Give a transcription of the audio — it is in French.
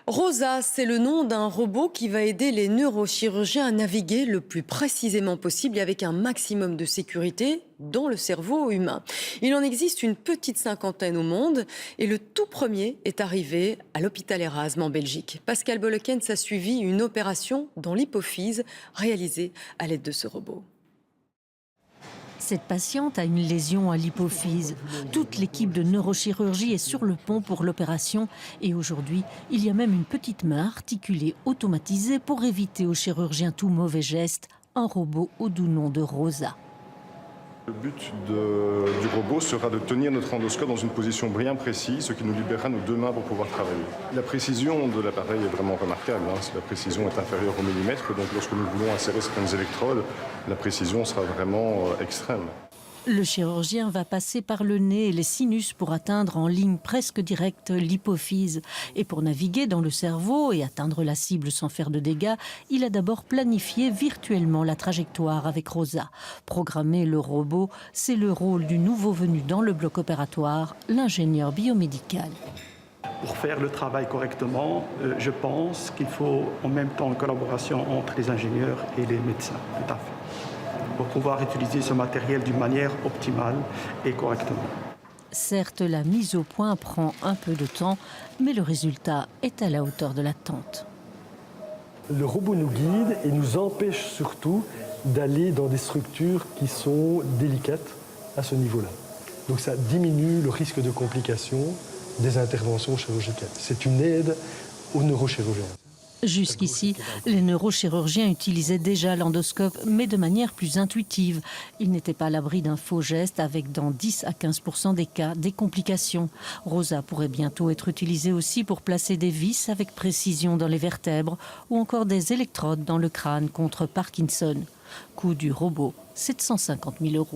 Rosa, c'est le nom d'un robot qui va aider les neurochirurgiens à naviguer le plus précisément possible et avec un maximum de sécurité dans le cerveau humain. Il en existe une petite cinquantaine au monde et le tout premier est arrivé à l'hôpital Erasme en Belgique. Pascal Bollekens a suivi une opération dans l'hypophyse réalisée à l'aide de ce robot. Cette patiente a une lésion à l'hypophyse. Toute l'équipe de neurochirurgie est sur le pont pour l'opération. Et aujourd'hui, il y a même une petite main articulée automatisée pour éviter aux chirurgiens tout mauvais geste. Un robot au doux nom de Rosa. Le but du robot sera de tenir notre endoscope dans une position bien précise, ce qui nous libérera nos deux mains pour pouvoir travailler. La précision de l'appareil est vraiment remarquable. La précision est inférieure au millimètre, donc lorsque nous voulons insérer certaines électrodes, la précision sera vraiment extrême. Le chirurgien va passer par le nez et les sinus pour atteindre en ligne presque directe l'hypophyse. Et pour naviguer dans le cerveau et atteindre la cible sans faire de dégâts, il a d'abord planifié virtuellement la trajectoire avec Rosa. Programmer le robot, c'est le rôle du nouveau venu dans le bloc opératoire, l'ingénieur biomédical. Pour faire le travail correctement, je pense qu'il faut en même temps une collaboration entre les ingénieurs et les médecins, tout à fait, pour pouvoir utiliser ce matériel d'une manière optimale et correctement. Certes, la mise au point prend un peu de temps, mais le résultat est à la hauteur de l'attente. Le robot nous guide et nous empêche surtout d'aller dans des structures qui sont délicates à ce niveau-là. Donc ça diminue le risque de complications des interventions chirurgicales. C'est une aide aux neurochirurgiens. Jusqu'ici, les neurochirurgiens utilisaient déjà l'endoscope, mais de manière plus intuitive. Ils n'étaient pas à l'abri d'un faux geste avec dans 10 à 15% des cas des complications. Rosa pourrait bientôt être utilisée aussi pour placer des vis avec précision dans les vertèbres ou encore des électrodes dans le crâne contre Parkinson. Coût du robot, 750 000 €.